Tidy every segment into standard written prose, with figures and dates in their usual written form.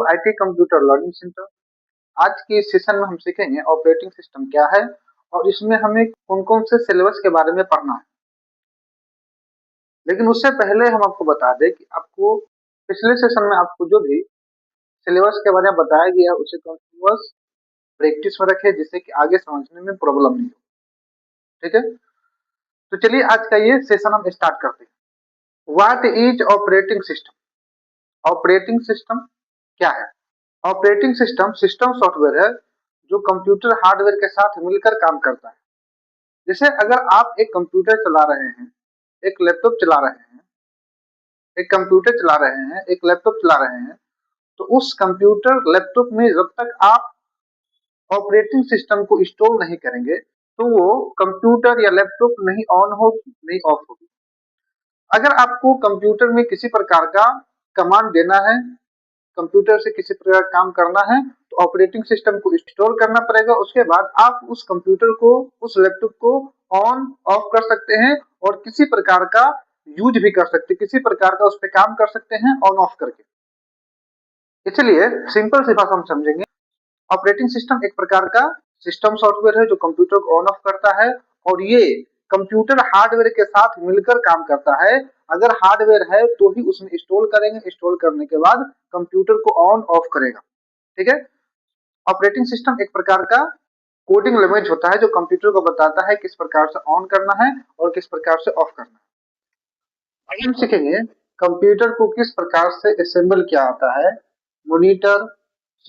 IT computer learning centre. आज के इस सेशन में हम सीखेंगे ऑपरेटिंग सिस्टम क्या है और इसमें हमें कौन कौन से सिलेबस के बारे में पढ़ना है। लेकिन उससे पहले हम आपको बता दें कि आपको पिछले सेशन में आपको जो भी सिलेबस के बारे में बताया गया है उसे कंटिन्यूअस प्रैक्टिस में रखें, जिससे कि आगे समझने में प्रॉब्लम नहीं हो। ठीक है, तो चलिए आज का ये सेशन हम स्टार्ट करते हैं। What is operating system? Operating system क्या है? ऑपरेटिंग सिस्टम सिस्टम सॉफ्टवेयर है जो कंप्यूटर हार्डवेयर के साथ मिलकर काम करता है। जैसे अगर आप एक कंप्यूटर चला रहे हैं, एक लैपटॉप चला रहे हैं, एक कंप्यूटर चला रहे हैं, एक लैपटॉप चला रहे हैं, तो उस कंप्यूटर लैपटॉप में जब तक आप ऑपरेटिंग सिस्टम को इंस्टॉल नहीं करेंगे तो वो कंप्यूटर या लैपटॉप नहीं ऑन होगी, नहीं ऑफ होगी। अगर आपको कंप्यूटर में किसी प्रकार का कमांड देना है, कंप्यूटर से किसी प्रकार काम करना है, तो ऑपरेटिंग सिस्टम को इंस्टॉल करना पड़ेगा। उसके बाद आप उस कंप्यूटर को, उस लैपटॉप को ऑन ऑफ कर सकते हैं और किसी प्रकार का यूज भी कर सकते हैं, किसी प्रकार का उस पर काम कर सकते हैं ऑन ऑफ करके। इसलिए सिंपल सी भाषा हम समझेंगे, ऑपरेटिंग सिस्टम एक प्रकार का सिस्टम सॉफ्टवेयर है जो कंप्यूटर को ऑन ऑफ करता है और ये कंप्यूटर हार्डवेयर के साथ मिलकर काम करता है। अगर हार्डवेयर है तो ही उसमें इंस्टॉल करेंगे, इंस्टॉल करने के बाद कंप्यूटर को ऑन ऑफ करेगा। ठीक है, ऑपरेटिंग सिस्टम एक प्रकार का कोडिंग लैंग्वेज होता है जो कंप्यूटर को बताता है किस प्रकार से ऑन करना है और किस प्रकार से ऑफ करना है। आगे हम सीखेंगे कंप्यूटर को किस प्रकार से असेंबल किया जाता है, मॉनिटर,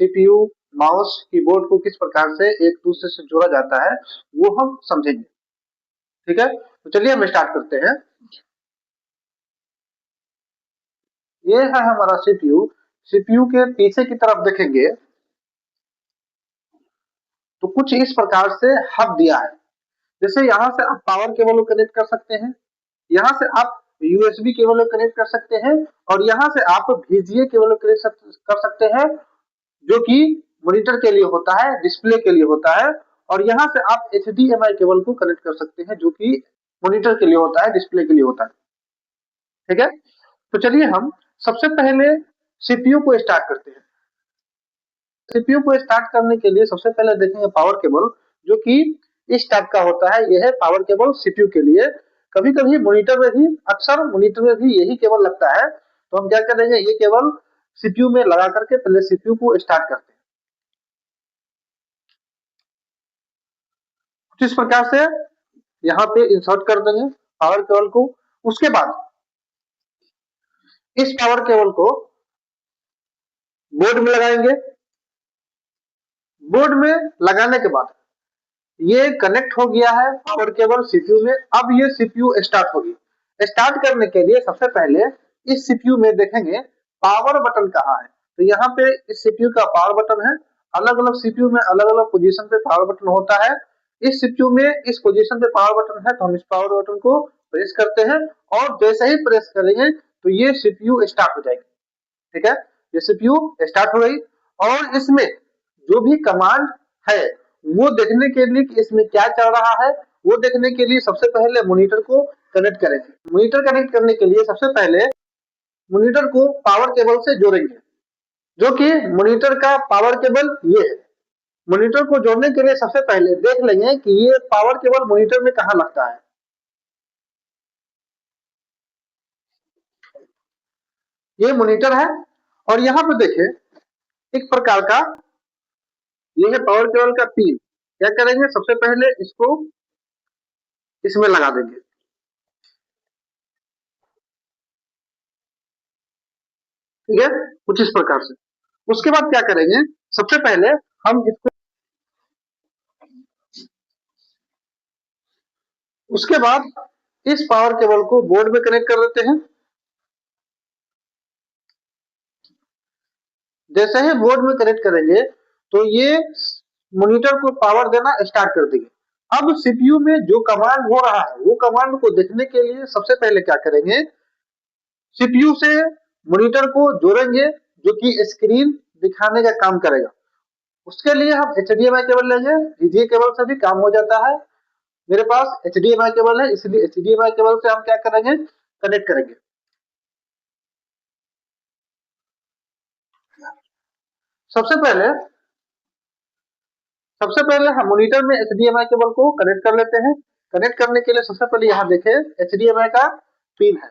सीपीयू, माउस, कीबोर्ड को किस प्रकार से एक दूसरे से जोड़ा जाता है, वो हम समझेंगे। ठीक है, तो चलिए हम स्टार्ट करते हैं। ये है हमारा सीपीयू। सीपीयू के पीछे की तरफ देखेंगे तो कुछ इस प्रकार से हब दिया है। जैसे यहाँ से आप पावर केबल को कनेक्ट कर सकते हैं, यहाँ से आप यूएसबी केबल को कनेक्ट कर सकते हैं और यहाँ से आप VGA केबल को कनेक्ट कर सकते हैं, जो कि मॉनिटर के लिए होता है, डिस्प्ले के लिए होता है। और यहाँ से आप HDMI केबल को कनेक्ट कर सकते हैं, जो कि मॉनिटर के लिए होता है, डिस्प्ले के लिए होता है। ठीक है, तो चलिए हम सबसे पहले सीपीयू को स्टार्ट करते हैं। सीपीयू को स्टार्ट करने के लिए सबसे पहले देखेंगे पावर केबल, जो कि इस टाइप का होता है। यह है पावर केबल सीपीयू के लिए। कभी कभी मॉनिटर में भी, अक्सर मॉनिटर में भी यही केबल लगता है। तो हम क्या करेंगे, ये केबल सीपीयू में लगा करके पहले सीपीयू को स्टार्ट करते हैं इस प्रकार से। यहाँ पे इंसर्ट कर देंगे पावर केबल को। उसके बाद इस पावर केबल को बोर्ड में लगाएंगे। बोर्ड में लगाने के बाद ये कनेक्ट हो गया है पावर केबल सीपीयू में। अब ये सीपीयू स्टार्ट होगी। स्टार्ट करने के लिए सबसे पहले इस सीपीयू में देखेंगे पावर बटन कहाँ है। तो यहाँ पे इस सीपीयू का पावर बटन है। अलग अलग सीपीयू में अलग अलग पोजीशन पे पावर बटन होता है। इस सीपीयू में इस पोजीशन पे पावर बटन है, तो हम इस पावर बटन को प्रेस करते हैं और जैसे ही प्रेस करेंगे तो ये सीपीयू स्टार्ट हो जाएगी। ठीक है, ये सीपीयू स्टार्ट हो गई। और इसमें जो भी कमांड है वो देखने के लिए कि इसमें क्या चल रहा है, वो देखने के लिए सबसे पहले मॉनिटर को कनेक्ट करेंगे। मॉनिटर कनेक्ट करने के लिए सबसे पहले मॉनिटर को पावर केबल से जोड़ेंगे, जो कि मॉनिटर का पावर केबल ये है। मॉनिटर को जोड़ने के लिए सबसे पहले देख लेंगे कि ये पावर केबल मॉनिटर में कहाँ लगता है। ये मॉनिटर है और यहाँ पे देखें एक प्रकार का ये है पावर केबल का पिन। क्या करेंगे, सबसे पहले इसको इसमें लगा देंगे। ठीक है, कुछ इस प्रकार से। उसके बाद क्या करेंगे, सबसे पहले हम इसको, उसके बाद इस पावर केबल को बोर्ड में कनेक्ट कर देते हैं। जैसे ही बोर्ड में कनेक्ट करेंगे तो ये मॉनिटर को पावर देना स्टार्ट कर देंगे। अब सीपीयू में जो कमांड हो रहा है वो कमांड को देखने के लिए सबसे पहले क्या करेंगे, सीपीयू से मॉनिटर को जोड़ेंगे, जो कि स्क्रीन दिखाने का काम करेगा। उसके लिए हम HDMI केबल लेंगे। VGA केबल से भी काम हो जाता है। मेरे पास HDMI केबल है, इसलिए HDMI केबल से हम क्या करेंगे, कनेक्ट करेंगे। सबसे पहले हम मॉनिटर में एचडीएमआई केबल को कनेक्ट कर लेते हैं। कनेक्ट करने के लिए सबसे पहले यहाँ देखें एचडीएमआई का पिन है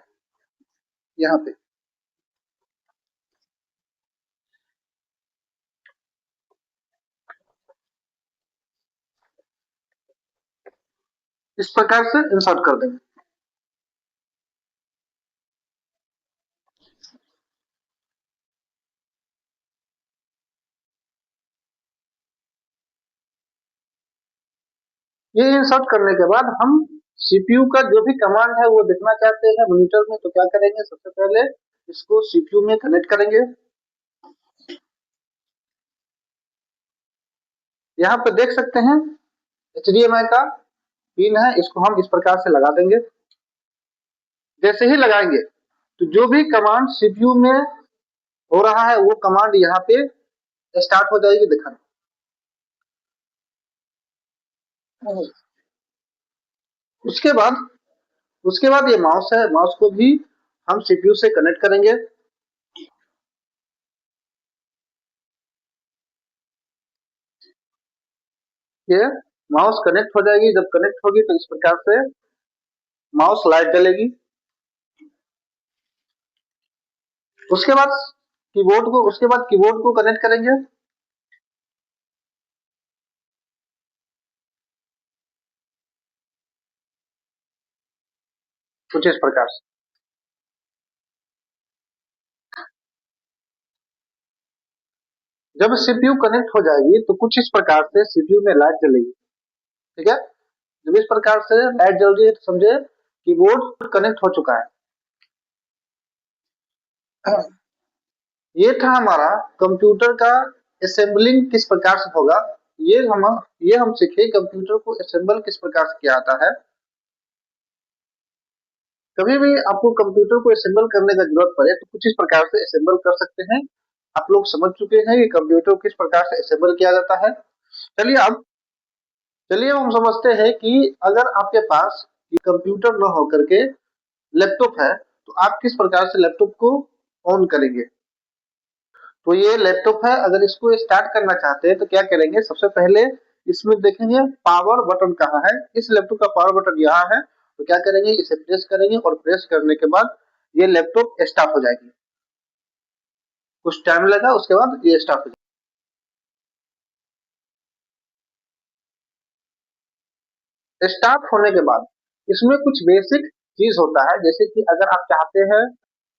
यहाँ पे। इस प्रकार से इंसर्ट कर देंगे। ये इंसर्ट करने के बाद हम सीपीयू का जो भी कमांड है वो देखना चाहते हैं मॉनिटर में, तो क्या करेंगे, सबसे पहले इसको सीपीयू में कनेक्ट करेंगे। यहाँ पे देख सकते हैं एचडीएमआई का पिन है, इसको हम इस प्रकार से लगा देंगे। जैसे ही लगाएंगे तो जो भी कमांड सीपीयू में हो रहा है वो कमांड यहाँ पे स्टार्ट हो जाएगी दिखाना। उसके बाद ये माउस है, माउस को भी हम सीपीयू से कनेक्ट करेंगे। ये माउस कनेक्ट हो जाएगी, जब कनेक्ट होगी तो इस प्रकार से माउस लाइट जलेगी। उसके बाद कीबोर्ड को कनेक्ट करेंगे। कुछ इस प्रकार से जब सीपीयू कनेक्ट हो जाएगी तो कुछ इस प्रकार से सीपीयू में लाइट जलेगी। ठीक है, जब इस प्रकार से लाइट जल रही है तो समझे कीबोर्ड कनेक्ट हो चुका है। ये था हमारा कंप्यूटर का असेंबलिंग किस प्रकार से होगा। ये हम सीखे कंप्यूटर को असेंबल किस प्रकार से किया जाता है। कभी भी आपको कंप्यूटर को असेंबल करने का जरूरत पड़े तो कुछ इस प्रकार से असेंबल कर सकते हैं। आप लोग समझ चुके हैं कि कंप्यूटर को किस प्रकार से असेंबल किया जाता है। चलिए हम समझते हैं कि अगर आपके पास ये कंप्यूटर न होकर के लैपटॉप है तो आप किस प्रकार से लैपटॉप को ऑन करेंगे। तो ये लैपटॉप है, अगर इसको स्टार्ट करना चाहते हैं तो क्या करेंगे, सबसे पहले इसमें देखेंगे पावर बटन कहाँ है। इस लैपटॉप का पावर बटन यहाँ है, तो क्या करेंगे, इसे प्रेस करेंगे और प्रेस करने के बाद ये लैपटॉप स्टार्ट हो जाएगी। कुछ टाइम लगा, उसके बाद ये स्टार्ट हो जाएगी। स्टार्ट होने के बाद इसमें कुछ बेसिक चीज होता है, जैसे कि अगर आप चाहते हैं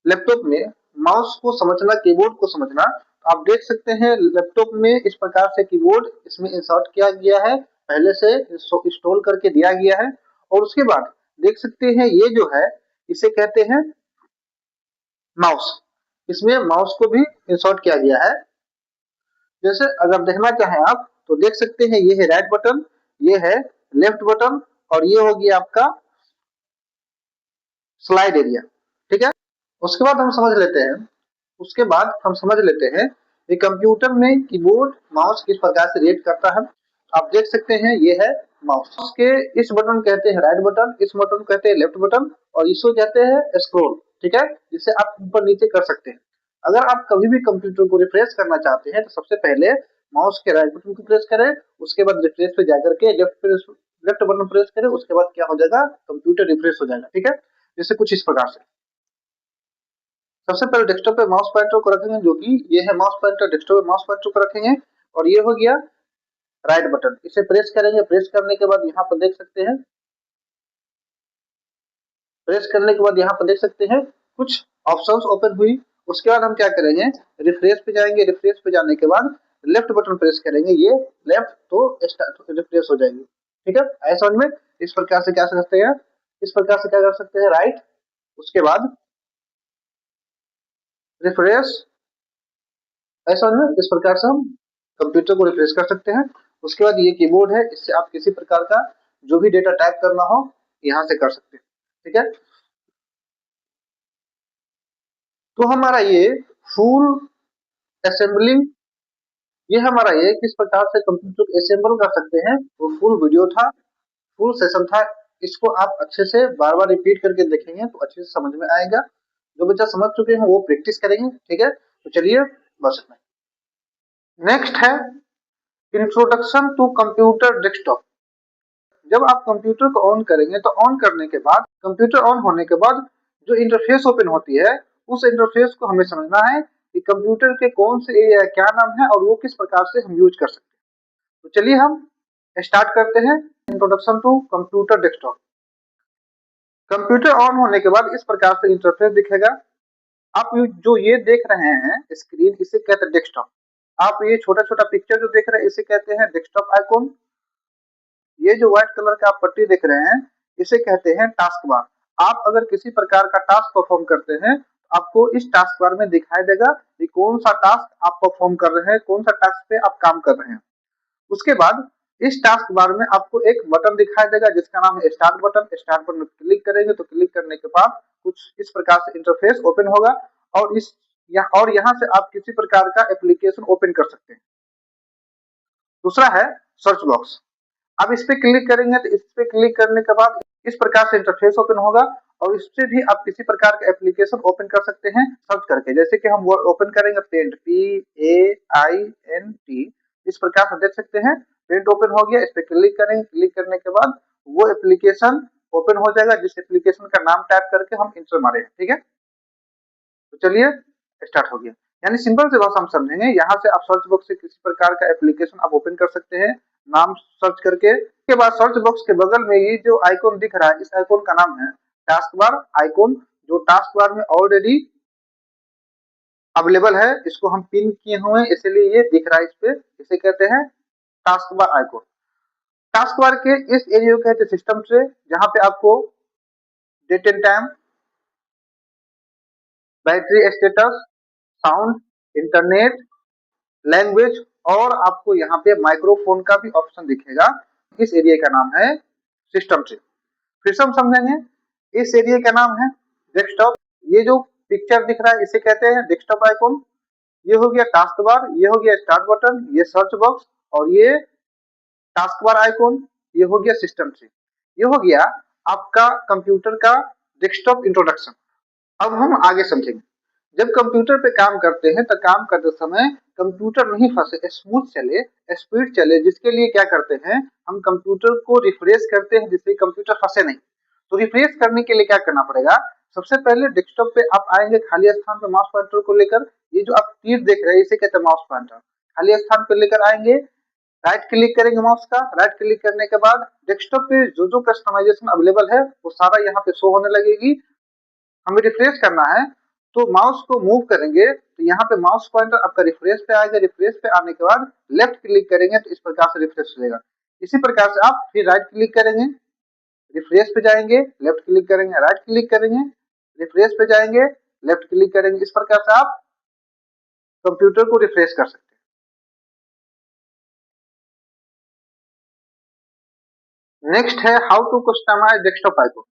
लैपटॉप में माउस को समझना, कीबोर्ड को समझना, तो आप देख सकते हैं लैपटॉप में इस प्रकार से कीबोर्ड इसमें इंसर्ट किया गया है, पहले से इंस्टॉल करके दिया गया है। और उसके बाद देख सकते हैं ये जो है इसे कहते हैं माउस, इसमें माउस को भी इंसर्ट किया गया है। जैसे अगर देखना चाहें आप तो देख सकते हैं ये है राइट बटन, ये है लेफ्ट बटन और ये हो गया आपका स्लाइड एरिया। ठीक है, उसके बाद हम समझ लेते हैं कि कंप्यूटर में कीबोर्ड माउस किस प्रकार से रिएक्ट करता है। आप देख सकते हैं ये है माउस के इस बटन कहते हैं राइट बटन, इस बटन कहते हैं लेफ्ट बटन और इसको कहते हैं स्क्रॉल। ठीक है, जिसे आप ऊपर नीचे कर सकते हैं। अगर आप कभी भी कंप्यूटर को रिफ्रेश करना चाहते हैं तो सबसे पहले माउस के राइट बटन को प्रेस करें, उसके बाद रिफ्रेश पे जाकर के लेफ्ट बटन प्रेस करें, उसके बाद क्या हो जाएगा, कंप्यूटर रिफ्रेश हो जाएगा। ठीक है, जैसे कुछ इस प्रकार से सबसे पहले डेस्कटॉप पे माउस पॉइंटर को रखेंगे, जो कि ये है माउस पॉइंटर, डेस्कटॉप पे माउस पॉइंटर को रखेंगे और ये हो गया राइट बटन, इसे प्रेस करेंगे। प्रेस करने के बाद यहाँ पर देख सकते हैं कुछ ऑप्शंस ओपन हुई। उसके बाद हम क्या करेंगे, रिफ्रेश पे जाएंगे। रिफ्रेश पे जाने के बाद लेफ्ट बटन प्रेस करेंगे, ये लेफ्ट तो रिफ्रेश हो जाएगी। ठीक है, ऐसा समझ में इस प्रकार से क्या सकते हैं, राइट, उसके बाद रिफ्रेश, ऐसा में इस प्रकार से हम कंप्यूटर को रिफ्रेश कर सकते हैं। उसके बाद ये कीबोर्ड है, इससे आप किसी प्रकार का जो भी डेटा टाइप करना हो यहाँ से कर सकते हैं। ठीक है, तो हमारा ये फुल असेंबलिंग, ये हमारा ये किस प्रकार से कंप्यूटर को असेंबल कर सकते हैं वो फुल वीडियो था, फुल सेशन था। इसको आप अच्छे से बार बार रिपीट करके देखेंगे तो अच्छे से समझ में आएगा। जो बच्चा समझ चुके हैं वो प्रैक्टिस करेंगे। ठीक है, तो चलिए बस इतना। नेक्स्ट है इंट्रोडक्शन टू कंप्यूटर डेस्कटॉप। जब आप कंप्यूटर को ऑन करेंगे तो ऑन करने के बाद, कंप्यूटर ऑन होने के बाद जो इंटरफेस ओपन होती है, उस इंटरफेस को हमें समझना है कि कंप्यूटर के कौन से एरिया क्या नाम है और वो किस प्रकार से हम यूज कर सकते हैं। तो चलिए हम स्टार्ट करते हैं introduction to computer desktop. Computer on होने के बाद इस प्रकार से इंटरफेस दिखेगा। आप जो ये देख रहे हैं स्क्रीन, इसे कहते हैं डेस्कटॉप। आप ये छोटा छोटा पिक्चर जो देख रहे हैं इसे कहते हैं डेस्कटॉप आइकॉन। ये जो व्हाइट कलर का आप पट्टी देख रहे हैं इसे कहते हैं टास्क बार। आप अगर किसी प्रकार का टास्क परफॉर्म करते हैं तो आपको इस टास्क बार में दिखाई देगा कि कौन सा टास्क आप परफॉर्म कर रहे हैं, कौन सा टास्क पे आप काम कर रहे हैं। उसके बाद इस टास्क बार में आपको एक बटन दिखाई देगा जिसका नाम है स्टार्ट बटन। स्टार्ट बटन पर क्लिक करेंगे तो क्लिक करने के बाद कुछ इस प्रकार से इंटरफेस ओपन होगा और यहाँ से आप किसी प्रकार का एप्लीकेशन ओपन कर सकते हैं। दूसरा है सर्च बॉक्स। आप इस पे क्लिक करेंगे तो इस पे क्लिक करने के बाद इस प्रकार से इंटरफेस ओपन होगा और इससे भी आप किसी प्रकार का एप्लीकेशन ओपन कर सकते हैं सर्च करके। जैसे कि हम ओपन करेंगे पेंट, PAINT, इस प्रकार से देख सकते हैं पेंट ओपन हो गया। इस पे क्लिक करेंगे, क्लिक करने के बाद वो एप्लीकेशन ओपन हो जाएगा जिस एप्लीकेशन का नाम टाइप करके हम इंटर मारे। ठीक है, तो चलिए स्टार्ट हो गया। यानी सिंपल से भाषा हम समझेंगे, यहाँ से आप सर्च बॉक्स से किसी प्रकार का एप्लीकेशन आप ओपन कर सकते हैं नाम सर्च करके। उसके बाद सर्च बॉक्स के बगल में ये जो आइकॉन दिख रहा है इस आइकॉन का नाम है टास्क बार आइकॉन, जो टास्क बार में ऑलरेडी अवेलेबल है। इसको हम पिन किए हुए हैं इसलिए ये दिख रहा है इस पे। इसे कहते हैं task bar icon. Task bar के इस एरिया को कहते हैं सिस्टम ट्रे, जहाँ पे आपको date and time, battery status, sound, internet, language और आपको यहाँ पे माइक्रोफोन का भी ऑप्शन दिखेगा। इस एरिया का नाम है सिस्टम ट्री। फिर से हम समझेंगे, इस एरिया का नाम है डेस्कटॉप। ये जो पिक्चर दिख रहा है इसे कहते हैं डेस्कटॉप आइकॉन। ये हो गया टास्क बार, ये हो गया स्टार्ट बटन, ये सर्च बॉक्स और ये टास्क बार आइकॉन, ये हो गया सिस्टम ट्री। ये हो गया आपका कंप्यूटर का डेस्कटॉप इंट्रोडक्शन। अब हम आगे समझेंगे। जब कंप्यूटर पे काम करते हैं तो काम करते समय कंप्यूटर नहीं फंसे, स्मूथ चले, स्पीड चले, जिसके लिए क्या करते हैं हम कंप्यूटर को रिफ्रेश करते हैं जिससे कंप्यूटर फंसे नहीं। तो रिफ्रेश करने के लिए क्या करना पड़ेगा, सबसे पहले डेस्कटॉप पे आप आएंगे, खाली स्थान पे माउस पॉइंटर को लेकर, ये जो आप तीर देख रहे हैं इसे कहते हैं माउस पॉइंटर। खाली स्थान पे लेकर आएंगे, राइट क्लिक करेंगे माउस का। राइट क्लिक करने के बाद डेस्कटॉप पे जो जो कस्टमाइजेशन अवेलेबल है वो सारा यहाँ पे शो होने लगेगी। हमें रिफ्रेश करना है तो माउस को मूव करेंगे तो यहाँ पे माउस पॉइंटर आपका रिफ्रेश पे आएगा। रिफ्रेश पे आने के बाद लेफ्ट क्लिक करेंगे तो इस प्रकार से रिफ्रेश हो जाएगा। इसी प्रकार से आप फिर राइट क्लिक करेंगे, रिफ्रेश पे जाएंगे, लेफ्ट क्लिक करेंगे, राइट क्लिक करेंगे, रिफ्रेश पे जाएंगे, लेफ्ट क्लिक करेंगे। इस प्रकार से आप कंप्यूटर को रिफ्रेश कर सकते हैं। नेक्स्ट है how to customize desktop icon.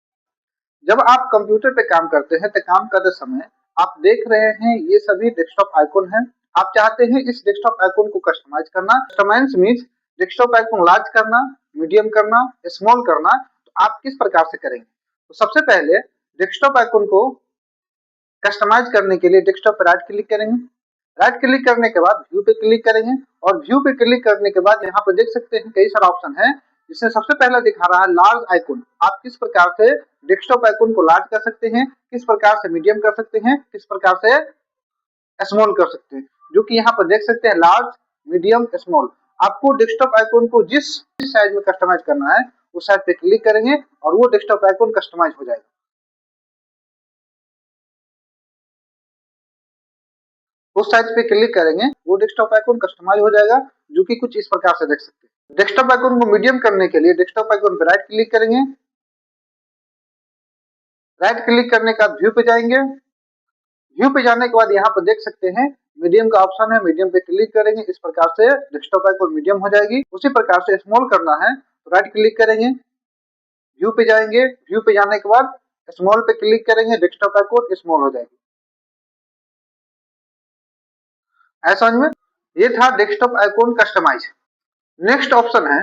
जब आप कंप्यूटर पे काम करते हैं तो काम करते समय आप देख रहे हैं ये सभी डेस्कटॉप आइकॉन हैं। आप चाहते हैं इस डेस्कटॉप आइकॉन को कस्टमाइज करना। Customize means desktop icon large करना, मीडियम करना, स्मॉल करना। तो आप किस प्रकार से करेंगे, तो सबसे पहले डेस्कटॉप आइकॉन को कस्टमाइज करने के लिए डेस्कटॉप पर राइट क्लिक करेंगे। राइट क्लिक करने के बाद व्यू पे क्लिक करेंगे और व्यू पे क्लिक करने के बाद यहाँ पर देख सकते हैं कई सारे ऑप्शन है, जिसमें सबसे पहला दिखा रहा है लार्ज आइकॉन। आप किस प्रकार से डेस्कटॉप आइकॉन को लार्ज कर सकते हैं, किस प्रकार से मीडियम कर सकते हैं, किस प्रकार से स्मॉल कर सकते हैं, जो कि यहाँ पर देख सकते हैं लार्ज, मीडियम, स्मॉल। आपको डेस्कटॉप आइकॉन को जिस साइज में कस्टमाइज करना है उस साइज पे क्लिक करेंगे और वो डेस्कटॉप आइकॉन कस्टमाइज हो जाएगा। उस साइज पे क्लिक करेंगे वो डेस्कटॉप आइकॉन कस्टमाइज हो जाएगा, जो कि कुछ इस प्रकार से देख सकते हैं। डेस्कटॉप आइकॉन को मीडियम करने के लिए डेस्कटॉप आइकॉन पर राइट क्लिक करेंगे। राइट क्लिक करने के बाद व्यू पे जाएंगे। व्यू पे जाने के बाद यहाँ पर देख सकते हैं मीडियम का ऑप्शन है, मीडियम पे क्लिक करेंगे। इस प्रकार से डेस्कटॉप आइकॉन मीडियम हो जाएगी। उसी प्रकार से स्मॉल करना है तो राइट क्लिक करेंगे, व्यू पे जाएंगे। व्यू पे जाने के बाद स्मॉल पे क्लिक करेंगे, डेस्कटॉप आइकॉन स्मॉल हो जाएगी। ऐसा समझ में, ये था desktop icon customize. Next option है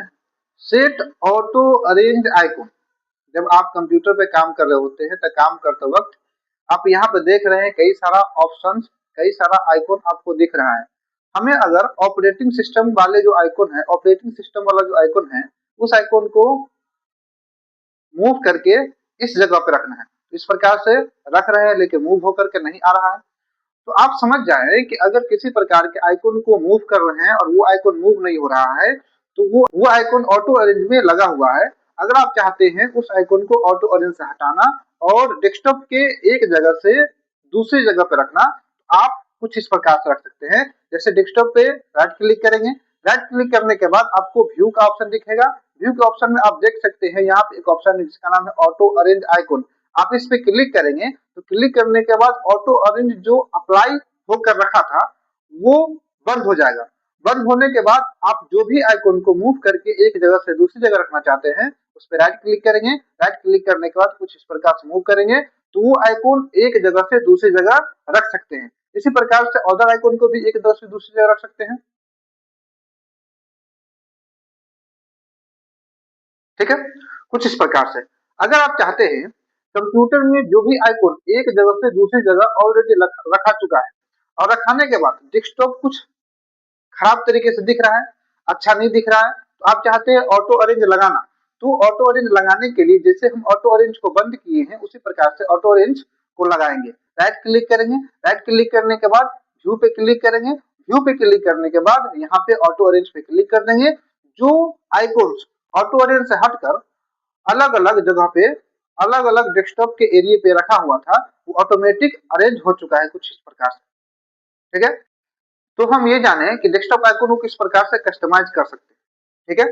सेट ऑटो अरेंज आइकॉन। जब आप कंप्यूटर पे काम कर रहे होते हैं तो काम करते वक्त आप यहाँ पे देख रहे हैं कई सारा ऑप्शंस, कई सारा आइकॉन आपको दिख रहा है। हमें अगर ऑपरेटिंग सिस्टम वाले जो आइकन है, ऑपरेटिंग सिस्टम वाला जो आइकन है, उस आइकन को मूव करके इस जगह पे रखना है। इस प्रकार से रख रहे हैं लेकिन मूव होकर के नहीं आ रहा है। तो आप समझ जाए कि अगर किसी प्रकार के आइकन को मूव कर रहे हैं और वो आइकन मूव नहीं हो रहा है, तो वो आइकन ऑटो अरेंज में लगा हुआ है। अगर आप चाहते हैं उस आइकन को ऑटो अरेंज से हटाना और डेस्कटॉप के एक जगह से दूसरी जगह पे रखना, तो आप कुछ इस प्रकार से रख सकते हैं। जैसे डेस्कटॉप पे राइट क्लिक करेंगे, राइट क्लिक करने के बाद आपको व्यू का ऑप्शन दिखेगा। व्यू के ऑप्शन में आप देख सकते हैं यहाँ पे एक ऑप्शन है जिसका नाम है ऑटो अरेंज आइकन। आप इस पे क्लिक करेंगे तो क्लिक करने के बाद ऑटो अरेंज जो अप्लाई होकर रखा था वो बंद हो जाएगा। बंद होने के बाद आप जो भी आइकन को मूव करके एक जगह से दूसरी जगह रखना चाहते हैं उस पर राइट क्लिक करेंगे। राइट क्लिक करने के बाद कुछ इस प्रकार से मूव करेंगे तो वो आइकन एक जगह से दूसरी जगह रख सकते हैं। इसी प्रकार से अदर आइकन को भी एक जगह से दूसरी जगह रख सकते हैं। ठीक है, कुछ इस प्रकार से। अगर आप चाहते हैं कंप्यूटर में जो भी आइकन एक जगह से दूसरी जगह ऑलरेडी रखा चुका है और रखाने के बाद डेस्कटॉप कुछ खराब तरीके से दिख रहा है, अच्छा नहीं दिख रहा है, तो आप चाहते हैं ऑटो अरेंज लगाना। तो ऑटो अरेंज लगाने के लिए जैसे हम ऑटो अरेंज को बंद किए हैं उसी प्रकार से ऑटो अरेंज को लगाएंगे। राइट क्लिक करेंगे, राइट क्लिक करने के बाद व्यू पे क्लिक करेंगे। व्यू पे क्लिक करने के बाद यहाँ पे ऑटो अरेंज पे क्लिक कर देंगे। जो आइकॉन्स ऑटो अरेंज से हटकर अलग अलग जगह पे अलग अलग डेस्कटॉप के एरिया पे रखा हुआ था वो ऑटोमेटिक अरेंज हो चुका है कुछ इस प्रकार से। ठीक है, तो हम ये जाने कि डेस्कटॉप आइकन को किस प्रकार से कस्टमाइज कर सकते हैं। ठीक है,